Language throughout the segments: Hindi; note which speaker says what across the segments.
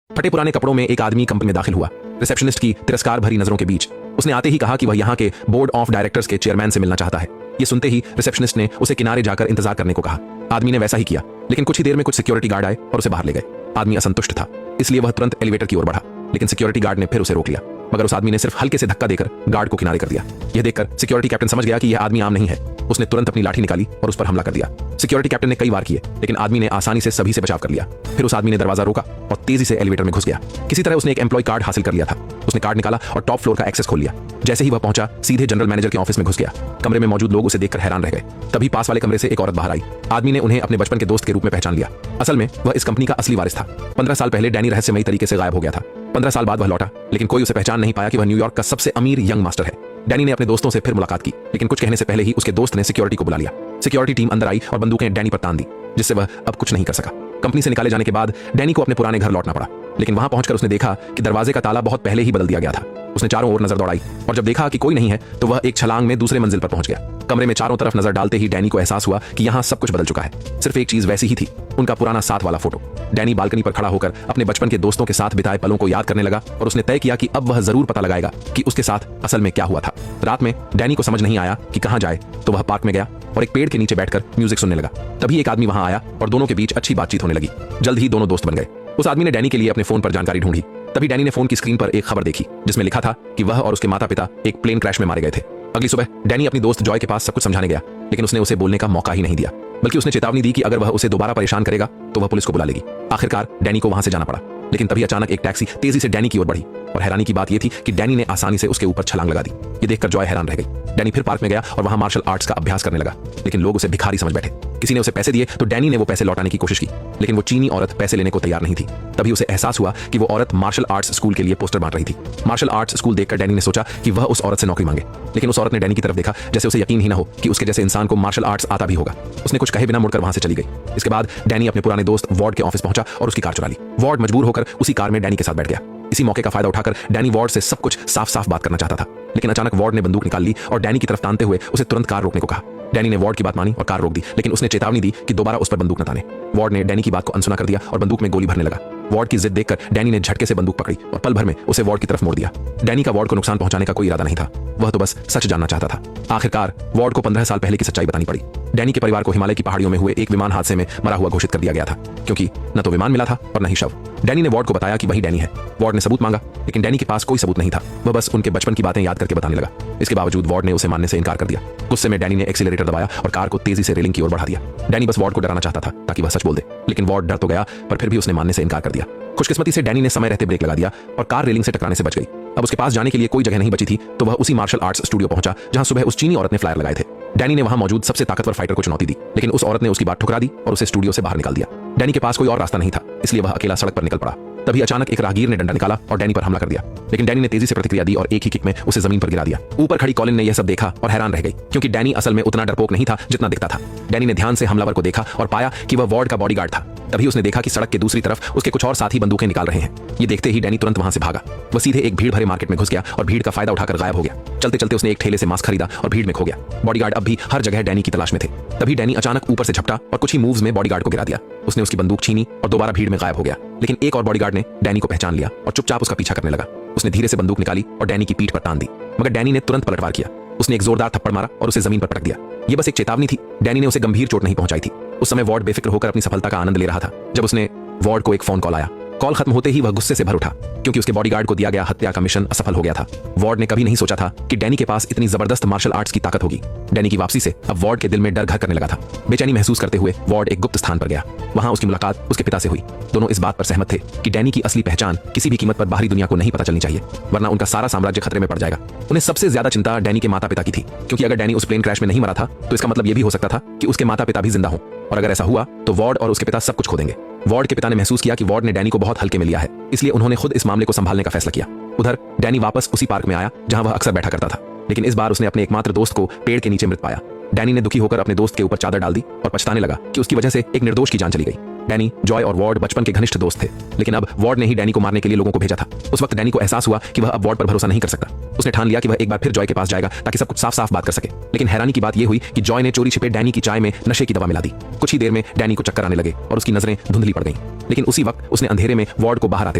Speaker 1: फटे पुराने कपड़ों में एक आदमी कंपनी में दाखिल हुआ। रिसेप्शनिस्ट की तिरस्कार भरी नजरों के बीच उसने आते ही कहा कि वह यहाँ के बोर्ड ऑफ डायरेक्टर्स के चेयरमैन से मिलना चाहता है। ये सुनते ही रिसेप्शनिस्ट ने उसे किनारे जाकर इंतजार करने को कहा। आदमी ने वैसा ही किया, लेकिन कुछ ही देर में कुछ सिक्योरिटी गार्ड आए और उसे बाहर ले गए। आदमी असंतुष्ट था, इसलिए वह तुरंत एलिवेटर की ओर बढ़ा, लेकिन सिक्योरिटी गार्ड ने फिर उसे रोक लिया। मगर उस आदमी ने सिर्फ हल्के से धक्का देकर गार्ड को किनारे कर दिया। यह देखकर सिक्योरिटी कैप्टन समझ गया कि यह आदमी आम नहीं है। उसने तुरंत अपनी लाठी निकाली और उस पर हमला कर दिया। सिक्योरिटी कैप्टन ने कई बार किए, लेकिन आदमी ने आसानी से सभी से बचाव कर लिया। फिर उस आदमी ने दरवाजा रोका और तेजी से एलिवेटर में घुस गया। किसी तरह उसने एक एम्प्लॉय कार्ड हासिल कर लिया था। उसने कार्ड निकाला और टॉप फ्लोर का एक्सेस खोल लिया। जैसे ही वह पहुंचा, सीधे जनरल मैनेजर के ऑफिस में घुस गया। कमरे में मौजूद लोग उसे देखकर हैरान रह गए। तभी पास वाले कमरे से एक औरत बाहर आई। आदमी ने उन्हें अपने बचपन के दोस्त के रूप में पहचान लिया। असल में वह इस कंपनी का असली वारिस था। 15 साल पहले डैनी रहस्यमयी तरीके से गायब हो गया था। 15 साल बाद वह लौटा, लेकिन कोई उसे पहचान नहीं पाया कि वह न्यूयॉर्क का सबसे अमीर यंग मास्टर है। डैनी ने अपने दोस्तों से फिर मुलाकात की, लेकिन कुछ कहने से पहले ही उसके दोस्त ने सिक्योरिटी को बुला लिया। सिक्योरिटी टीम अंदर आई और बंदूकें डैनी पर तान दी, जिससे वह अब कुछ नहीं कर सका। कंपनी से निकाले जाने के बाद डैनी को अपने पुराने घर लौटना पड़ा, लेकिन वहां पहुंचकर उसने देखा कि दरवाजे का ताला बहुत पहले ही बदल दिया गया था। उसने चारों ओर नजर दौड़ाई और जब देखा कि कोई नहीं है, तो वह एक छलांग में दूसरे मंजिल पर पहुंच गया। कमरे में चारों तरफ नजर डालते ही डैनी को एहसास हुआ कि यहाँ सब कुछ बदल चुका है। सिर्फ एक चीज वैसी ही थी, उनका पुराना साथ वाला फोटो। डैनी बालकनी पर खड़ा होकर अपने बचपन के दोस्तों के साथ बिताए पलों को याद करने लगा और उसने तय किया कि अब वह जरूर पता लगाएगा कि उसके साथ असल में क्या हुआ था। रात में डैनी को समझ नहीं आया कि कहां जाए, तो वह पार्क में गया और एक पेड़ के नीचे बैठकर म्यूजिक सुनने लगा। तभी एक आदमी वहां आया और दोनों के बीच अच्छी बातचीत होने लगी। जल्द ही दोनों दोस्त बन गए। उस आदमी ने डैनी के लिए अपने फोन पर जानकारी ढूंढी। तभी डैनी ने फोन की स्क्रीन पर एक खबर देखी, जिसमें लिखा था कि वह और उसके माता पिता एक प्लेन क्रैश में मारे गए थे। अगली सुबह डैनी अपनी दोस्त जॉय के पास सब कुछ समझाने गया, लेकिन उसने उसे बोलने का मौका ही नहीं दिया, बल्कि उसने चेतावनी दी कि अगर वह उसे दोबारा परेशान करेगा तो वह पुलिस को बुला लेगी। आखिरकार डैनी को वहां से जाना पड़ा, लेकिन तभी अचानक एक टैक्सी तेजी से डैनी की ओर बढ़ी और हैरानी की बात यह थी कि डैनी ने आसानी से उसके ऊपर छलांग लगा दी। ये देखकर जॉय हैरान रह गई। डैनी फिर पार्क में गया और वहां मार्शल आर्ट्स का अभ्यास करने लगा, लेकिन लोग उसे भिखारी समझ बैठे। किसी ने उसे पैसे दिए तो डैनी ने वो पैसे लौटाने की कोशिश की, लेकिन वो चीनी औरत पैसे लेने को तैयार नहीं थी। तभी उसे एहसास हुआ कि वो औरत मार्शल आर्ट्स स्कूल के लिए पोस्टर बांट रही थी। मार्शल आर्ट्स स्कूल देखकर डैनी ने सोचा कि वह उस औरत से नौकरी मांगे, लेकिन उस औरत ने डैनी की तरफ देखा जैसे उसे यकीन ही न हो कि उसके जैसे इंसान को मार्शल आर्ट्स आता भी होगा। उसने कुछ कहे बिना मुड़कर वहां से चली गई। इसके बाद डैनी अपने पुराने दोस्त वॉर्ड के ऑफिस पहुंचा और उसकी कार चुरा ली। वॉर्ड मजबूर होकर उसी कार में डैनी के साथ बैठ गया। इसी मौके का फायदा उठाकर डैनी वॉर्ड से सब कुछ साफ साफ बात करना चाहता था, लेकिन अचानक वॉर्ड ने बंदूक निकाल ली और डैनी की तरफ तानते हुए उसे तुरंत कार रोकने को कहा। डैनी ने वॉर्ड की बात मानी और कार रोक दी, लेकिन उसने चेतावनी दी कि दोबारा उस पर बंदूक न ताने। वॉर्ड ने डैनी की बात को अनसुना कर दिया और बंदूक में गोली भरने लगा। वॉर्ड की जिद देखकर डैनी ने झटके से बंदूक पकड़ी और पल भर में उसे वॉर्ड की तरफ मोड़ दिया। डैनी का वॉर्ड को नुकसान पहुंचाने का कोई इरादा नहीं था, वह तो बस सच जानना चाहता था। आखिरकार वॉर्ड को 15 साल पहले की सच्चाई बतानी पड़ी। डैनी के परिवार को हिमालय की पहाड़ियों में हुए एक विमान हादसे में मरा हुआ घोषित कर दिया गया था, क्योंकि न तो विमान मिला था और न ही शव। डैनी ने वॉर्ड को बताया कि वही डैनी है। वॉर्ड ने सबूत मांगा, लेकिन डैनी के पास कोई सबूत नहीं था। वह बस उनके बचपन की बातें याद करके बताने लगा। इसके बावजूद वॉर्ड ने उसे मानने से इनकार कर दिया। गुस्से में डैनी ने एक्सीलरेटर दबाया और कार को तेजी से रेलिंग की ओर बढ़ा दिया। डैनी बस वॉर्ड को डराना चाहता था ताकि वह सच बोल दे, लेकिन वॉर्ड डर तो गया, पर फिर भी उसने मानने से इनकार कर दिया। खुशकिस्मती से डैनी ने समय रहते ब्रेक लगा दिया और कार रेलिंग से टकराने से बच गई। अब उसके पास जाने के लिए कोई जगह नहीं बची थी, तो वह उसी मार्शल आर्ट्स स्टूडियो पहुंचा जहां सुबह उस चीनी औरत ने फ्लायर लगाए थे। डैनी ने वहां मौजूद सबसे ताकतवर फाइटर को चुनौती दी, लेकिन उस औरत ने उसकी बात ठुकरा दी और उसे स्टूडियो से बाहर निकाल दिया। डैनी के पास कोई और रास्ता नहीं था, इसलिए वह अकेला सड़क पर निकल पड़ा। तभी अचानक एक राहगीर ने डंडा निकाला और डैनी पर हमला कर दिया, लेकिन डैनी ने तेजी से प्रतिक्रिया दी और एक ही किक में उसे जमीन पर गिरा दिया। ऊपर खड़ी कॉलिन ने यह सब देखा और हैरान रह गई, क्योंकि डैनी असल में उतना डरपोक नहीं था जितना दिखता था। डैनी ने ध्यान से हमलावर को देखा और पाया कि वह वॉर्ड का बॉडीगार्ड था। तभी उसने देखा कि सड़क के दूसरी तरफ उसके कुछ और साथी बंदूकें निकाल रहे हैं। ये देखते ही डैनी तुरंत वहां से भागा। वह सीधे एक भीड़ भरे मार्केट में घुस गया और भीड़ का फायदा उठाकर गायब हो गया। चलते चलते उसने एक ठेले से मांस खरीदा और भीड़ में खो गया। बॉडीगार्ड अब भी हर जगह डैनी की तलाश में थे। तभी डैनी अचानक ऊपर से झपटा और कुछ ही मूव्स में बॉडीगार्ड को गिरा दिया। उसने उसकी बंदूक छीनी और दोबारा भीड़ में गायब हो गया, लेकिन एक और बॉडीगार्ड ने डैनी को पहचान लिया और चुपचाप उसका पीछा करने लगा। उसने धीरे से बंदूक निकाली और डैनी की पीठ पर तान दी, मगर डैनी ने तुरंत पलटवार किया। उसने एक जोरदार थप्पड़ मारा और उसे जमीन पर पटक दिया। ये बस एक चेतावनी थी, डैनी ने उसे गंभीर चोट नहीं पहुंचाई थी। उस समय वॉर्ड बेफिक्र होकर अपनी सफलता का आनंद ले रहा था, जब उसने वॉर्ड को एक फोन कॉल आया। कॉल खत्म होते ही वह गुस्से से भर उठा, क्योंकि उसके बॉडीगार्ड को दिया गया हत्या का मिशन असफल हो गया था। वॉर्ड ने कभी नहीं सोचा था कि डैनी के पास इतनी जबरदस्त मार्शल आर्ट्स की ताकत होगी। डैनी की वापसी से अब वॉर्ड के दिल में डर घर करने लगा था। बेचैनी महसूस करते हुए वॉर्ड एक गुप्त स्थान पर गया। वहां उसकी मुलाकात उसके पिता से हुई। दोनों इस बात पर सहमत थे कि डैनी की असली पहचान किसी भी कीमत पर बाहरी दुनिया को नहीं पता चलनी चाहिए, वरना उनका सारा साम्राज्य खतरे में पड़ जाएगा। उन्हें सबसे ज्यादा चिंता डैनी के माता पिता की थी, क्योंकि अगर डैनी उस प्लेन क्रैश में नहीं मरा था तो इसका मतलब यह भी हो सकता था कि उसके माता पिता भी जिंदा हों, और अगर ऐसा हुआ तो वॉर्ड और उसके पिता सब कुछ खो देंगे। वॉर्ड के पिता ने महसूस किया कि वॉर्ड ने डैनी को बहुत हल्के में लिया है, इसलिए उन्होंने खुद इस मामले को संभालने का फैसला किया। उधर डैनी वापस उसी पार्क में आया जहां वह अक्सर बैठा करता था, लेकिन इस बार उसने अपने एकमात्र दोस्त को पेड़ के नीचे मृत पाया। डैनी ने दुखी होकर अपने दोस्त के ऊपर चादर डाल दी और पछताने लगा कि उसकी वजह से एक निर्दोष की जान चली गई। डैनी, जॉय और वॉर्ड बचपन के घनिष्ठ दोस्त थे, लेकिन अब वॉर्ड ने ही डैनी को मारने के लिए लोगों को भेजा था। उस वक्त डैनी को एहसास हुआ कि वह अब वॉर्ड पर भरोसा नहीं कर सकता। उसने ठान लिया कि वह एक बार फिर जॉय के पास जाएगा ताकि सब कुछ साफ साफ बात कर सके। लेकिन हैरानी की बात यह हुई कि जॉय ने चोरी छिपे डैनी की चाय में नशे की दवा मिला दी। कुछ ही देर में डैनी को चक्कर आने लगे और उसकी नजरें धुंधली पड़ गईं। लेकिन उसी वक्त उसने अंधेरे में वार्ड को बाहर आते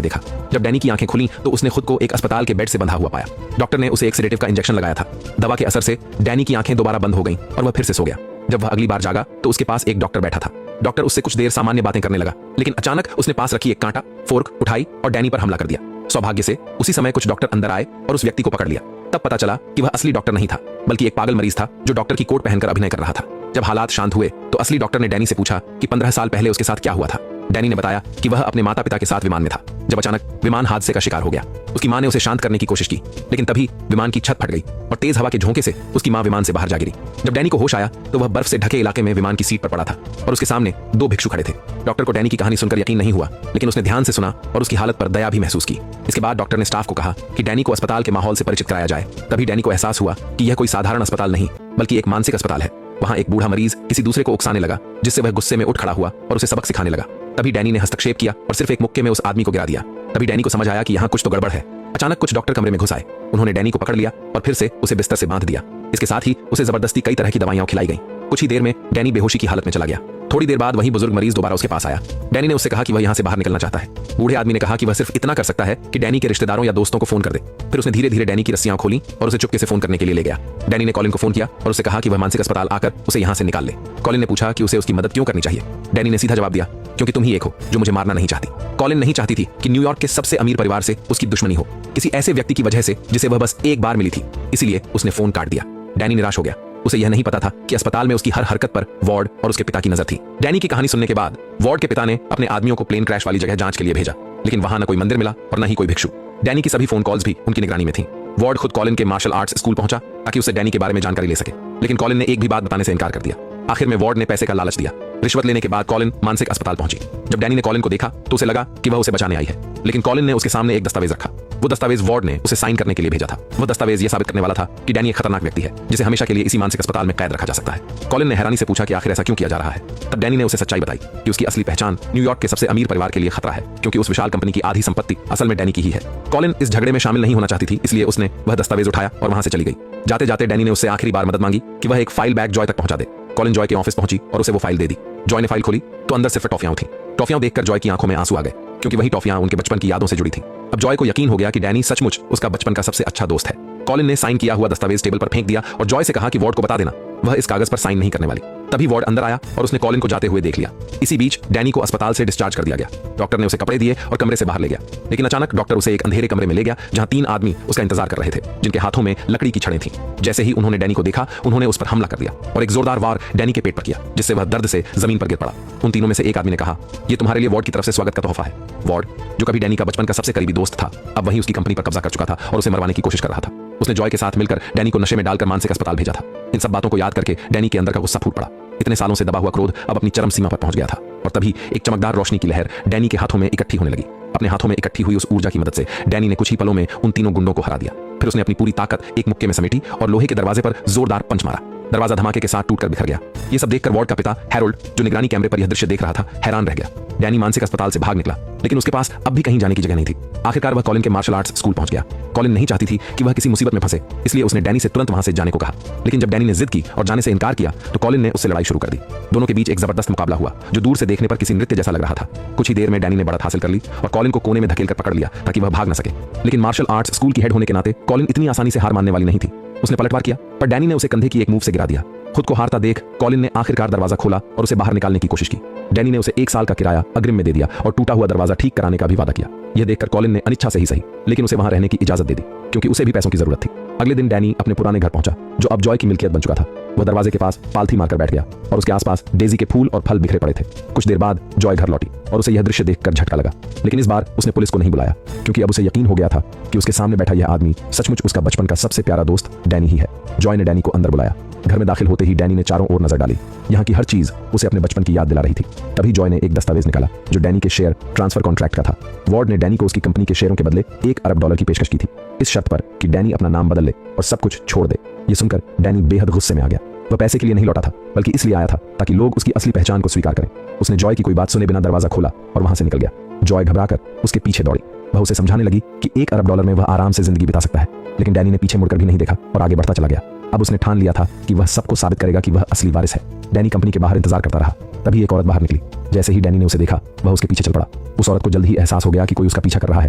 Speaker 1: देखा। जब डैनी की आंखें खुली तो उसने खुद को एक अस्पताल के बेड से बंधा हुआ पाया। डॉक्टर ने उसे एक सेडेटिव का इंजेक्शन लगाया था। दवा के असर से डैनी की आंखें दोबारा बंद हो गईं और वह फिर से सो गया। जब वह अगली बार जागा तो उसके पास एक डॉक्टर बैठा था। डॉक्टर उससे कुछ देर सामान्य बातें करने लगा, लेकिन अचानक उसने पास रखी एक कांटा फोर्क उठाई और डैनी पर हमला कर दिया। सौभाग्य से उसी समय कुछ डॉक्टर अंदर आए और उस व्यक्ति को पकड़ लिया। तब पता चला कि वह असली डॉक्टर नहीं था, बल्कि एक पागल मरीज था जो डॉक्टर की कोट पहनकर अभिनय कर रहा था। जब हालात शांत हुए तो असली डॉक्टर ने डैनी से पूछा कि 15 साल पहले उसके साथ क्या हुआ था। डैनी ने बताया कि वह अपने माता पिता के साथ विमान में था जब अचानक विमान हादसे का शिकार हो गया। उसकी मां ने उसे शांत करने की कोशिश की, लेकिन तभी विमान की छत फट गई और तेज हवा के झोंके से उसकी मां विमान से बाहर जा गिरी। जब डैनी को होश आया तो वह बर्फ से ढके इलाके में विमान की सीट पर पड़ा था और उसके सामने 2 भिक्षु खड़े थे। डॉक्टर को डैनी की कहानी सुनकर यकीन नहीं हुआ, लेकिन उसने ध्यान से सुना और उसकी हालत पर दया भी महसूस की। इसके बाद डॉक्टर ने स्टाफ को कहा कि डैनी को अस्पताल के माहौल से परिचित कराया जाए। तभी डैनी को एहसास हुआ कि यह कोई साधारण अस्पताल नहीं, बल्कि एक मानसिक अस्पताल है। वहां एक बूढ़ा मरीज किसी दूसरे को उकसाने लगा, जिससे वह गुस्से में उठ खड़ा हुआ और उसे सबक सिखाने लगा। तभी डैनी ने हस्तक्षेप किया और सिर्फ एक मुक्के में उस आदमी को गिरा दिया। तभी डैनी को समझ आया कि यहाँ कुछ तो गड़बड़ है। अचानक कुछ डॉक्टर कमरे में घुस आए। उन्होंने डैनी को पकड़ लिया और फिर से उसे बिस्तर से बांध दिया। इसके साथ ही उसे जबरदस्ती कई तरह की दवाइयां खिलाई गईं। कुछ ही देर में डैनी बेहोशी की हालत में चला गया। थोड़ी देर बाद वही बुजुर्ग मरीज दोबारा उसके पास आया। डैनी ने उससे कहा कि वह यहाँ से बाहर निकलना चाहता है। बूढ़े आदमी ने कहा कि वह सिर्फ इतना कर सकता है कि डैनी के रिश्तेदारों या दोस्तों को फोन कर दे। फिर उसने धीरे धीरे डैनी की रस्सियां खोली और उसे चुपके से फोन करने के लिए ले गया। डैनी ने कॉलिन को फोन किया और उसे कहा कि वह मानसिक अस्पताल आकर उसे यहाँ से निकाल ले। कॉलिन ने पूछा कि उसे उसकी मदद क्यों करनी चाहिए। डैनी ने सीधा जवाब दिया, क्योंकि तुम ही एक हो जो मुझे मारना नहीं चाहती। कॉलिन नहीं चाहती थी कि न्यूयॉर्क के सबसे अमीर परिवार से उसकी दुश्मनी हो, किसी ऐसे व्यक्ति की वजह से जिसे वह बस एक बार मिली थी। इसीलिए उसने फोन काट दिया। डैनी निराश हो गया। उसे यह नहीं पता था कि अस्पताल में उसकी हर हरकत पर वार्ड और उसके पिता की नजर थी। डैनी की कहानी सुनने के बाद वार्ड के पिता ने अपने आदमियों को प्लेन क्रैश वाली जगह जांच के लिए भेजा, लेकिन वहां न कोई मंदिर मिला और न ही कोई भिक्षु। डैनी की सभी फोन कॉल्स भी उनकी निगरानी में थीं। वार्ड खुद कॉलिन के मार्शल आर्ट्स स्कूल पहुंचा ताकि उसे डैनी के बारे में जानकारी ले सके, लेकिन कॉलिन ने एक भी बात बताने से इनकार कर दिया। आखिर में वार्ड ने पैसे का लालच दिया। रिश्वत लेने के बाद कॉलिन मानसिक अस्पताल पहुंची। जब डैनी ने कॉलिन को देखा तो उसे लगा कि वह उसे बचाने आई है, लेकिन कॉलिन ने उसके सामने एक दस्तावेज रखा। वो दस्तावेज वार्ड ने उसे साइन करने के लिए भेजा था। वो दस्तावेज यह साबित करने वाला था कि डैनी एक खतरनाक व्यक्ति है जिसे हमेशा के लिए इसी मानसिक अस्पताल में कैद रखा जा सकता है। कॉलिन ने हैरानी से पूछा कि आखिर ऐसा क्यों किया जा रहा है। तब डैनी ने उसे सच्चाई बताई कि उसकी असली पहचान न्यूयॉर्क के सबसे अमीर परिवार के लिए खतरा है, क्योंकि उस विशाल कंपनी की आधी संपत्ति असल में डैनी की ही है। कॉलिन इस झगड़े में शामिल नहीं होना चाहती थी, इसलिए उसने वह दस्तावेज उठाया और वहां से चली गई। जाते जाते डैनी ने उससे आखिरी बार मदद मांगी कि वह एक फाइल बैग जॉय तक पहुंचा दे। कॉलिन जॉय के ऑफिस पहुंची और उसे वो फाइल दे दी। जॉय ने फाइल खोली तो अंदर सिर्फ टॉफियां थीं। टॉफियां देखकर जॉय की आंखों में आंसू आ गए, क्योंकि वही टॉफियां उनके बचपन की यादों से जुड़ी थीं। अब जॉय को यकीन हो गया कि डैनी सचमुच उसका बचपन का सबसे अच्छा दोस्त है। कॉलिन ने साइन किया हुआ दस्तावेज टेबल पर फेंक दिया और जॉय से कहा कि वार्ड को बता देना वह इस कागज पर साइन नहीं करने वाली। तभी वार्ड अंदर आया और उसने कॉलिन को जाते हुए देख लिया। इसी बीच डैनी को अस्पताल से डिस्चार्ज कर दिया गया। डॉक्टर ने उसे कपड़े दिए और कमरे से बाहर ले गया, लेकिन अचानक डॉक्टर उसे एक अंधेरे कमरे में ले गया जहां 3 आदमी उसका इंतजार कर रहे थे, जिनके हाथों में लकड़ी की छड़ें थीं। जैसे ही उन्होंने डैनी को देखा, उन्होंने उस पर हमला कर दिया और एक जोरदार वार डैनी के पेट पर किया, जिससे वह दर्द से जमीन पर गिर पड़ा। उन तीनों में से एक आदमी ने कहा, यह तुम्हारे लिए वार्ड की तरफ से स्वागत का तोहफा है। वार्ड, जो कभी डैनी का बचपन का सबसे करीबी दोस्त था, अब वही उसकी कंपनी पर कब्जा कर चुका था और उसे मरवाने की कोशिश कर रहा था। उसने जॉय के साथ मिलकर डैनी को नशे में डालकर मानसिक अस्पताल भेजा था। इन सब बातों को याद करके डैनी के अंदर का गुस्सा फूट पड़ा। इतने सालों से दबा हुआ क्रोध अब अपनी चरम सीमा पर पहुंच गया था और तभी एक चमकदार रोशनी की लहर डैनी के हाथों में इकट्ठी होने लगी। अपने हाथों में इकट्ठी हुई उस ऊर्जा की मदद से डैनी ने कुछ ही पलों में उन तीनों गुंडों को हरा दिया। फिर उसने अपनी पूरी ताकत एक मुक्के में समेटी और लोहे के दरवाजे पर जोरदार पंच मारा। दरवाजा धमाके के साथ टूटकर बिखर गया। ये सब देखकर वार्ड का पिता हैरोल्ड, जो निगरानी कैमरे पर यह दृश्य देख रहा था, हैरान रह गया। डैनी मानसिक अस्पताल से भाग निकला, लेकिन उसके पास अब भी कहीं जाने की जगह नहीं थी। आखिरकार वह कॉलिन के मार्शल आर्ट्स स्कूल पहुंच गया। कॉलिन नहीं चाहती थी कि वह किसी मुसीबत में फंसे, इसलिए उसने डैनी से तुरंत वहां से जाने को कहा। लेकिन जब डैनी ने जिद की और जाने से इनकार किया तो कॉलिन ने उससे लड़ाई शुरू कर दी। दोनों के बीच एक जबरदस्त मुकाबला हुआ जो दूर से देखने पर किसी नृत्य जैसा लग रहा था। कुछ ही देर में डैनी ने बढ़त हासिल कर ली और कॉलिन को कोने में धकेलकर पकड़ लिया ताकि वह भाग न सके। लेकिन मार्शल आर्ट्स स्कूल की हेड होने के नाते कॉलिन इतनी आसानी से हार मानने वाली नहीं थी। उसने पलटवार किया, पर डैनी ने उसे कंधे की एक मूव से गिरा दिया। खुद को हारता देख कॉलिन ने आखिरकार दरवाजा खोला और उसे बाहर निकालने की कोशिश की। डैनी ने उसे 1 साल का किराया अग्रिम में दे दिया और टूटा हुआ दरवाजा ठीक कराने का भी वादा किया। यह देखकर कॉलिन ने अनिच्छा से ही सही, लेकिन उसे वहां रहने की इजाजत दे दी, क्योंकि उसे भी पैसों की जरूरत थी। अगले दिन डैनी अपने पुराने घर पहुंचा, जो अब जॉय की मिल्कियत बन चुका था। वह दरवाजे के पास पालथी मारकर बैठ गया और उसके आसपास डेजी के फूल और फल बिखरे पड़े थे। कुछ देर बाद जॉय घर लौटी और उसे यह दृश्य देखकर झटका लगा, लेकिन इस बार उसने पुलिस को नहीं बुलाया, क्योंकि अब उसे यकीन हो गया था कि उसके सामने बैठा यह आदमी सचमुच उसका बचपन का सबसे प्यारा दोस्त डैनी ही है। जॉय ने डैनी को अंदर बुलाया। घर में दाखिल होते ही डैनी ने चारों ओर नजर डाली। यहाँ की हर चीज उसे अपने बचपन की याद दिला रही थी। तभी जॉय ने एक दस्तावेज निकाला जो डैनी के शेयर ट्रांसफर कॉन्ट्रैक्ट का था। वार्ड ने डैनी को उसकी कंपनी के शेयरों के बदले $1 अरब की पेशकश की थी, इस शर्त पर कि डैनी अपना नाम बदल ले और सब कुछ छोड़ दे। ये सुनकर डैनी बेहद गुस्से में आ गया। वह पैसे के लिए नहीं लौटा था, बल्कि इसलिए आया था ताकि लोग उसकी असली पहचान को स्वीकार करें। उसने जॉय की कोई बात सुने बिना दरवाजा खोला और वहां से निकल गया। जॉय घबराकर उसके पीछे दौड़ी। वह उसे समझाने लगी कि $1 अरब में वह आराम से जिंदगी बिता सकता है, लेकिन डैनी ने पीछे मुड़कर भी नहीं देखा और आगे बढ़ता चला गया। अब उसने ठान लिया था कि वह सबको साबित करेगा कि वह असली वारिस है। डैनी कंपनी के बाहर इंतजार करता रहा। तभी एक औरत बाहर निकली। जैसे ही डैनी ने उसे देखा, वह उसके पीछे चल पड़ा। उस औरत को जल्द ही एहसास हो गया कि कोई उसका पीछा कर रहा है,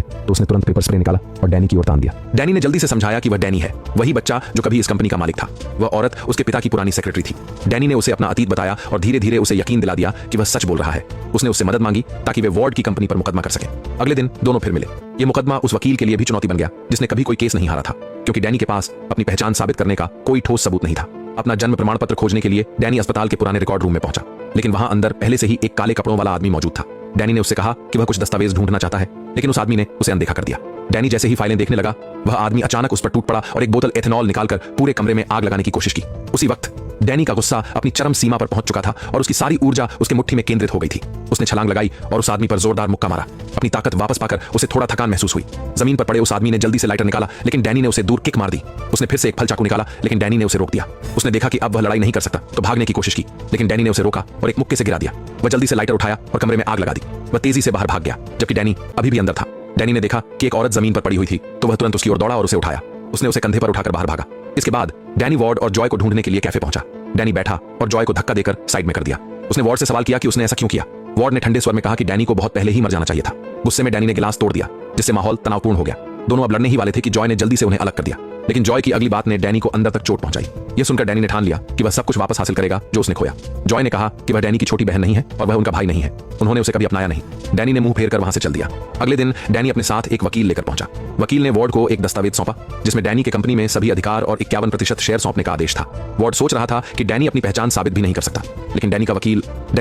Speaker 1: तो उसने तुरंत पेपर स्प्रे निकाला और डैनी की ओर तान दिया। डैनी ने जल्दी से समझाया कि वह डैनी है, वही बच्चा जो कभी इस कंपनी का मालिक था। वह औरत उसके पिता की पुरानी सेक्रेटरी थी। डैनी ने उसे अपना अतीत बताया और धीरे धीरे उसे यकीन दिला दिया कि वह सच बोल रहा है। उसने उससे मदद मांगी ताकि वे वार्ड की कंपनी पर मुकदमा कर सके। अगले दिन दोनों फिर मिले। ये मुकदमा उस वकील के लिए भी चुनौती बन गया जिसने कभी कोई केस नहीं हारा था, क्योंकि डैनी के पास अपनी पहचान साबित करने का कोई ठोस सबूत नहीं था। अपना जन्म प्रमाण पत्र खोजने के लिए डैनी अस्पताल के पुराने रिकॉर्ड रूम में पहुंचा, लेकिन वहां अंदर पहले से ही एक काले कपड़ों वाला आदमी मौजूद था। डैनी ने उससे कहा कि वह कुछ दस्तावेज ढूंढना चाहता है, लेकिन उस आदमी ने उसे अनदेखा कर दिया। डैनी जैसे ही फाइलें देखने लगा, वह आदमी अचानक उस पर टूट पड़ा और एक बोतल एथेनॉल निकालकर पूरे कमरे में आग लगाने की कोशिश की। उसी वक्त डैनी का गुस्सा अपनी चरम सीमा पर पहुंच चुका था और उसकी सारी ऊर्जा उसके मुट्ठी में केंद्रित हो गई थी। उसने छलांग लगाई और उस आदमी पर जोरदार मुक्का मारा। अपनी ताकत वापस पाकर उसे थोड़ा थकान महसूस हुई। जमीन पर पड़े उस आदमी ने जल्दी से लाइटर निकाला, लेकिन डैनी ने उसे दूर किक मार दी। उसने फिर से एक फल चाकू निकाला, लेकिन डैनी ने उसे रोक दिया। उसने देखा कि अब वह लड़ाई नहीं कर सकता, तो भागने की कोशिश की, लेकिन डैनी ने उसे रोका और एक मुक्के से गिरा दिया। वह जल्दी से लाइटर उठाया और कमरे में आग लगा दी। वह तेजी से बाहर भाग गया, जबकि डैनी अभी भी अंदर था। डैनी ने देखा कि एक औरत जमीन पर पड़ी हुई थी, तो वह तुरंत उसकी ओर दौड़ा और उसे उठाया। उसने उसे कंधे पर उठाकर बाहर भागा। इसके बाद डैनी वार्ड और जॉय को ढूंढने के लिए कैफे पहुंचा। डैनी बैठा और जॉय को धक्का देकर साइड में कर दिया। उसने वार्ड से सवाल किया कि उसने ऐसा क्यों किया। वार्ड ने ठंडे स्वर में कहा कि डैनी को बहुत पहले ही मर जाना चाहिए था। गुस्से में डैनी ने गिलास तोड़ दिया, जिससे माहौल तनावपूर्ण हो गया। दोनों अब लड़ने ही वाले थे कि जॉय ने जल्दी से उन्हें अलग कर दिया, लेकिन जॉय की अगली बात ने डैनी को अंदर तक चोट पहुंचाई। यह सुनकर डैनी ने ठान लिया कि वह सब कुछ वापस हासिल करेगा जो उसने खोया। जॉय ने कहा कि वह डैनी की छोटी बहन नहीं है और वह उनका भाई नहीं है। उन्होंने उसे कभी अपनाया नहीं। डैनी ने मुंह फेर कर वहां से चल दिया। अगले दिन डैनी अपने साथ एक वकील लेकर पहुंचा। वकील ने वार्ड को एक दस्तावेज सौंपा, जिसमें डैनी के कंपनी में सभी अधिकार और 51% शेयर सौंपने का आदेश था। वार्ड सोच रहा था कि डैनी अपनी पहचान साबित भी नहीं कर सकता, लेकिन डैनी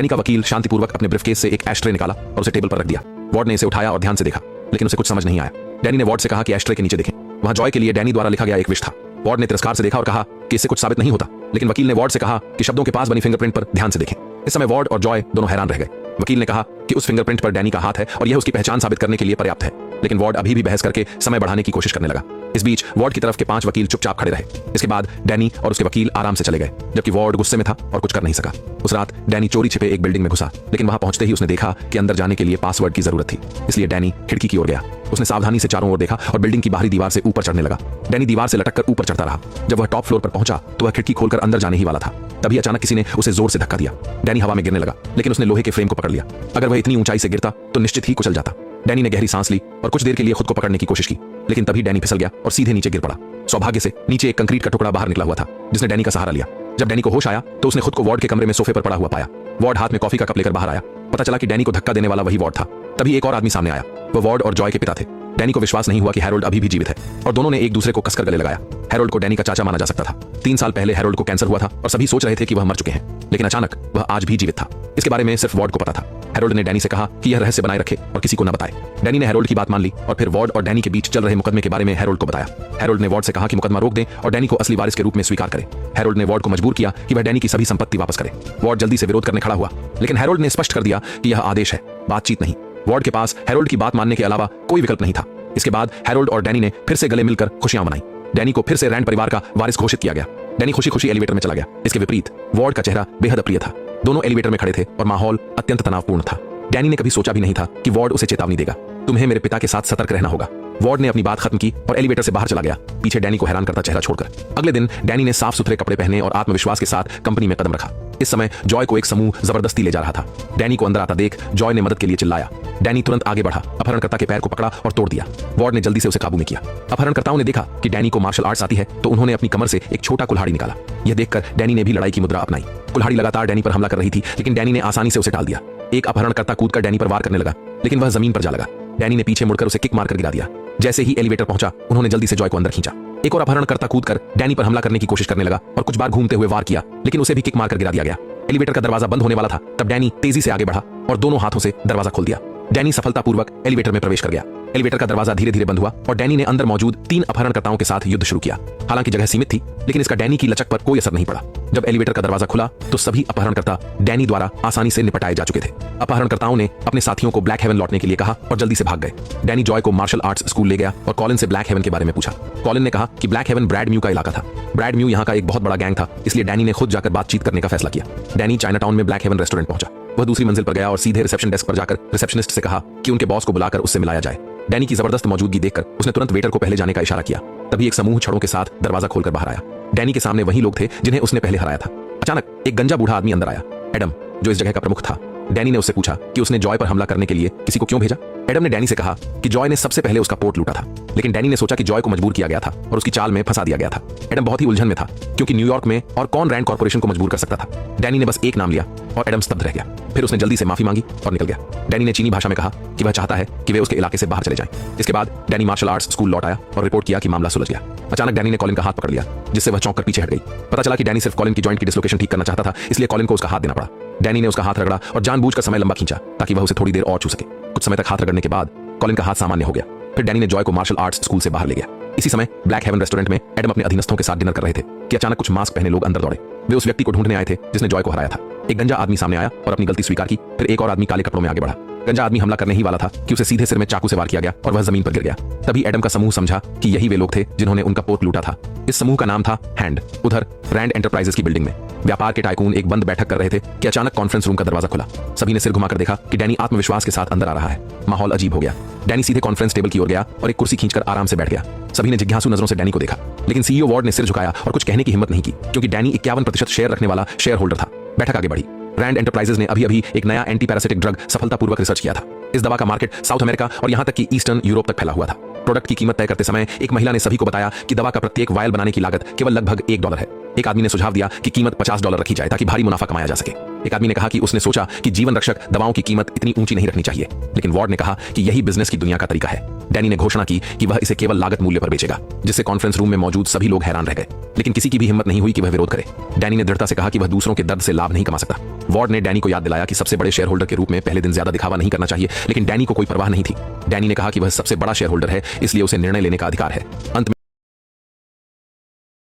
Speaker 1: का वकील शांतिपूर्वक अपने ब्रीफकेस से एक एस्ट्रे निकाला और उसे टेबल पर रख दिया। वार्ड ने इसे उठाया और ध्यान से देखा, लेकिन उसे कुछ समझ नहीं आया। डैनी ने वार्ड से कहा कि एस्ट्रे के नीचे देखें। वहां जॉय के लिए डैनी द्वारा लिखा गया एक विश था। वार्ड ने तिरस्कार से देखा और कहा कि इससे कुछ साबित नहीं होता, लेकिन वकील ने वार्ड से कहा कि शब्दों के पास बनी फिंगरप्रिंट पर ध्यान से देखें। इस समय वार्ड और जॉय दोनों हैरान रह गए। वकील ने कहा कि उस फिंगरप्रिंट पर डैनी का हाथ है और यह उसकी पहचान साबित करने के लिए पर्याप्त है, लेकिन वार्ड अभी भी बहस करके समय बढ़ाने की कोशिश करने लगा। इस बीच वार्ड की तरफ के 5 वकील चुपचाप खड़े रहे। इसके बाद डैनी और उसके वकील आराम से चले गए, जबकि वार्ड गुस्से में था और कुछ कर नहीं सका। उस रात डैनी चोरी छिपे एक बिल्डिंग में घुसा, लेकिन वहां पहुंचते ही उसने देखा कि अंदर जाने के लिए पासवर्ड की जरूरत थी। इसलिए डैनी खिड़की की ओर गया। उसने सावधानी से चारों ओर देखा और बिल्डिंग की बाहरी दीवार से ऊपर चढ़ने लगा। डैनी दीवार से लटक कर ऊपर चढ़ता रहा। जब वह टॉप फ्लोर पर पहुंचा तो वह खिड़की खोलकर अंदर जाने ही वाला था। तभी अचानक किसी ने उसे जोर से धक्का दिया। डैनी हवा में गिरने लगा, लेकिन उसने लोहे के फ्रेम को पकड़ लिया। अगर वह इतनी ऊंचाई से गिरता तो निश्चित ही कुचल जाता। डैनी ने गहरी सांस ली और कुछ देर के लिए खुद को पकड़ने की कोशिश की, लेकिन तभी डैनी फिसल गया और सीधे नीचे गिर पड़ा। सौभाग्य से नीचे एक कंक्रीट का टुकड़ा बाहर निकला हुआ था, जिसने डैनी का सहारा लिया। जब डैनी को होश आया तो उसने खुद को वार्ड के कमरे में सोफे पर पड़ा हुआ पाया। वार्ड हाथ में कॉफी का कप लेकर बाहर आया। पता चला कि डैनी को धक्का देने वाला वही वार्ड था। तभी एक और आदमी सामने आया। वह वार्ड और जॉय के पिता थे। डैनी को विश्वास नहीं हुआ कि हैरोल्ड अभी भी जीवित है, और दोनों ने एक दूसरे को कसकर गले लगाया। हैरोल्ड को डैनी का चाचा माना जा सकता था। 3 साल पहले हैरोल्ड को कैंसर हुआ था और सभी सोच रहे थे कि वह मर चुके हैं, लेकिन अचानक वह आज भी जीवित था। इसके बारे में सिर्फ वार्ड को पता था। हैरोल्ड ने डैनी से कहा कि यह रहस्य बनाए रखे और किसी को न बताए। डैनी ने हैरोल्ड की बात मान ली और फिर वार्ड और डैनी के बीच चल रहे मुकदमे के बारे में हैरोल्ड को बताया। हैरोल्ड ने वार्ड से कहा कि मुकदमा रोक दें और डैनी को असली वारिस के रूप में स्वीकार करे। हैरोल्ड ने वार्ड को मजबूर किया कि वह डैनी की सभी संपत्ति वापस करे। वार्ड जल्दी से विरोध करने खड़ा हुआ, लेकिन हैरोल्ड ने स्पष्ट कर दिया कि यह आदेश है, बातचीत नहीं। वार्ड के पास हैरोल्ड की बात मानने के अलावा कोई विकल्प नहीं था। इसके बाद हैरोल्ड और डैनी ने फिर से गले मिलकर खुशियां मनाई। डैनी को फिर से रैंड परिवार का वारिस घोषित किया गया। डैनी खुशी खुशी एलिवेटर में चला गया। इसके विपरीत वार्ड का चेहरा बेहद अप्रिय था। दोनों एलिवेटर में खड़े थे और माहौल अत्यंत तनावपूर्ण था। डैनी ने कभी सोचा भी नहीं था कि वार्ड उसे चेतावनी देगा, तुम्हें मेरे पिता के साथ सतर्क रहना होगा। वार्ड ने अपनी बात खत्म की और एलिवेटर से बाहर चला गया, पीछे डैनी को हैरान करता चेहरा छोड़कर। अगले दिन डैनी ने साफ सुथरे कपड़े पहने और आत्मविश्वास के साथ कंपनी में कदम रखा। इस समय जॉय को एक समूह जबरदस्ती ले जा रहा था। डैनी को अंदर आता देख जॉय ने मदद के लिए चिल्लाया। डैनी तुरंत आगे बढ़ा, अपहरणकर्ता के पैर को पकड़ा और तोड़ दिया। वार्ड ने जल्दी से उसे काबू में किया। अपहरणकर्ताओं ने देखा कि डैनी को मार्शल आर्ट्स आती है, तो उन्होंने अपनी कमर से एक छोटा कुल्हाड़ी निकाला। यह देखकर डैनी ने भी लड़ाई की मुद्रा अपनाई। कुल्हाड़ी लगातार डैनी पर हमला कर रही थी, लेकिन डैनी ने आसानी से उसे टाल दिया। एक अपहरणकर्ता कूदकर डैनी पर वार करने लगा, लेकिन वह जमीन पर जा लगा। डैनी ने पीछे मुड़कर उसे किक मारकर गिरा दिया। जैसे ही एलिवेटर पहुंचा, उन्होंने जल्दी से जॉय को अंदर खींचा। एक और अपहरणकर्ता कूदकर डैनी पर हमला करने की कोशिश करने लगा और कुछ बार घूमते हुए वार किया, लेकिन उसे भी किक मारकर गिरा दिया गया। एलिवेटर का दरवाजा बंद होने वाला था, तब डैनी तेजी से आगे बढ़ा और दोनों हाथों से दरवाजा खोल दिया। डैनी सफलतापूर्वक एलिवेटर में प्रवेश कर गया। एलिवेटर का दरवाजा धीरे धीरे बंद हुआ और डैनी ने अंदर मौजूद 3 अपहरणकर्ताओं के साथ युद्ध शुरू किया। हालांकि जगह सीमित थी, लेकिन इसका डैनी की लचक पर कोई असर नहीं पड़ा। जब एलिवेटर का दरवाजा खुला तो सभी अपहरणकर्ता डैनी द्वारा आसानी से निपटाए जा चुके थे। अपहरणकर्ताओं ने अपने साथियों को ब्लैक हेवन लौटने के लिए कहा और जल्दी से भाग गए। डैनी जॉय को मार्शल आर्ट्स स्कूल ले गया और कॉलिन से ब्लैक हेवन के बारे में पूछा। कॉलिन ने कहा कि ब्लैक हेवन ब्रैड म्यू का इलाका था। ब्रैड म्यू यहाँ का एक बहुत बड़ा गैंग था, इसलिए डैनी ने खुद जाकर बातचीत करने का फैसला किया। डैनी चाइनाटाउन में ब्लैक हेवन रेस्टोरेंट पहुंचा। वह दूसरी मंजिल पर गया और सीधे रिसेप्शन डेस्क पर जाकर रिसेप्शनिस्ट से कहा कि उनके बॉस को बुलाकर उससे मिलाया जाए। डैनी की जबरदस्त मौजूदगी देखकर उसने तुरंत वेटर को पहले जाने का इशारा किया। तभी एक समूह छड़ों के साथ दरवाजा खोलकर बाहर आया। डैनी के सामने वही लोग थे जिन्हें उसने पहले हराया था। अचानक एक गंजा बूढ़ा आदमी अंदर आया, एडम, जो इस जगह का प्रमुख था। डैनी ने उससे पूछा कि उसने जॉय पर हमला करने के लिए किसी को क्यों भेजा। एडम ने डैनी से कहा कि जॉय ने सबसे पहले उसका पोर्ट लूटा था, लेकिन डैनी ने सोचा कि जॉय को मजबूर किया गया था और उसकी चाल में फंसा दिया गया था। एडम बहुत ही उलझन में था, क्योंकि न्यूयॉर्क में और कौन रैंड कॉर्पोरेशन को मजबूर कर सकता था। डैनी ने बस एक नाम लिया और एडम स्तब्ध रह गया। फिर उसने जल्दी से माफी मांगी और निकल गया। डैनी ने चीनी भाषा में कहा कि वह चाहता है कि वे उसके इलाके से बाहर चले जाएं। इसके बाद डैनी मार्शल आर्ट्स स्कूल लौट आया और रिपोर्ट किया कि मामला सुलझ गया। अचानक डैनी ने कॉलिन का हाथ पकड़ लिया, जिससे वह चौंक कर पीछे हट गई। पता चला कि डैनी सिर्फ कॉलिन की जॉइंट की डिसलोकेशन ठीक करना चाहता था, इसलिए कॉलिन को उसका हाथ देना पड़ा। डैनी ने उसका हाथ रगड़ा और जानबूझकर समय लंबा खींचा ताकि वह उसे थोड़ी देर और छू सके। कुछ समय तक हाथ रगड़ने के बाद कॉलिन का हाथ सामान्य हो गया। फिर डैनी ने जॉय को मार्शल आर्ट्स स्कूल से बाहर ले गया। इसी समय ब्लैक हेवन रेस्टोरेंट में एडम अपने अधीनस्थों के साथ डिनर कर रहे थे कि अचानक कुछ मास्क पहने लोग अंदर दौड़े। वे उस व्यक्ति को ढूंढने आए थे जिसने जॉय को हराया था। एक गंजा आदमी सामने आया और अपनी गलती स्वीकार की। फिर एक और आदमी काले कपड़ों में आगे बढ़ा। गंजा आदमी हमला करने ही वाला था कि उसे सीधे सिर में चाकू से वार किया गया और वह जमीन पर गिर गया। तभी एडम का समूह समझा कि यही वे लोग थे जिन्होंने उनका पोर्ट लूटा था। इस समूह का नाम था हैंड। उधर रैंड एंटरप्राइजेस की बिल्डिंग में व्यापार के टाइकून एक बंद बैठक कर रहे थे कि अचानक कॉन्फ्रेंस रूम का दरवाजा खुला। सभी ने सिर घुमाकर देखा कि डैनी आत्मविश्वास के साथ अंदर आ रहा है। माहौल अजीब हो गया। डैनी सीधे कॉन्फ्रेंस टेबल की ओर गया और एक कुर्सी खींचकर आराम से बैठ गया। सभी ने जिज्ञासु नजरों से डैनी को देखा, लेकिन सीईओ वार्ड ने सिर झुकाया और कुछ कहने की हिम्मत नहीं की, क्योंकि डैनी 51% शेयर रखने वाला शेयर होल्डर था। बैठक आगे बढ़ी। रैंड एंटरप्राइजेस ने अभी एक नया एंटी पैरासिटिक ड्रग सफलतापूर्वक रिसर्च किया था। इस दवा का मार्केट साउथ अमेरिका और यहां तक कि ईस्टर्न यूरोप तक फैला हुआ था। प्रोडक्ट की कीमत तय करते समय एक महिला ने सभी को बताया कि दवा का प्रत्येक वायल बनाने की लागत केवल लगभग $1 है। एक आदमी ने सुझाव दिया कि कीमत $50 रखी जाए ताकि भारी मुनाफा कमाया जा सके। एक आदमी ने कहा कि उसने सोचा कि जीवन रक्षक दवाओं की कीमत इतनी ऊंची नहीं रखनी चाहिए, लेकिन वार्ड ने कहा कि यही बिजनेस की दुनिया का तरीका है। डैनी ने घोषणा की कि वह इसे केवल लागत मूल्य पर बेचेगा, जिससे कॉन्फ्रेंस रूम में मौजूद सभी लोग हैरान रह गए, लेकिन किसी की भी हिम्मत नहीं हुई कि वह विरोध करे। डैनी ने दृढ़ता से कहा कि वह दूसरों के दर्द से लाभ नहीं कमा सकता। वार्ड ने डैनी को याद दिलाया कि सबसे बड़े शेयर होल्डर के रूप में पहले दिन ज्यादा दिखावा नहीं करना चाहिए, लेकिन डैनी को कोई परवाह नहीं थी। डैनी ने कहा कि वह सबसे बड़ा शेयर होल्डर है, इसलिए उसे निर्णय लेने का अधिकार है। अंत में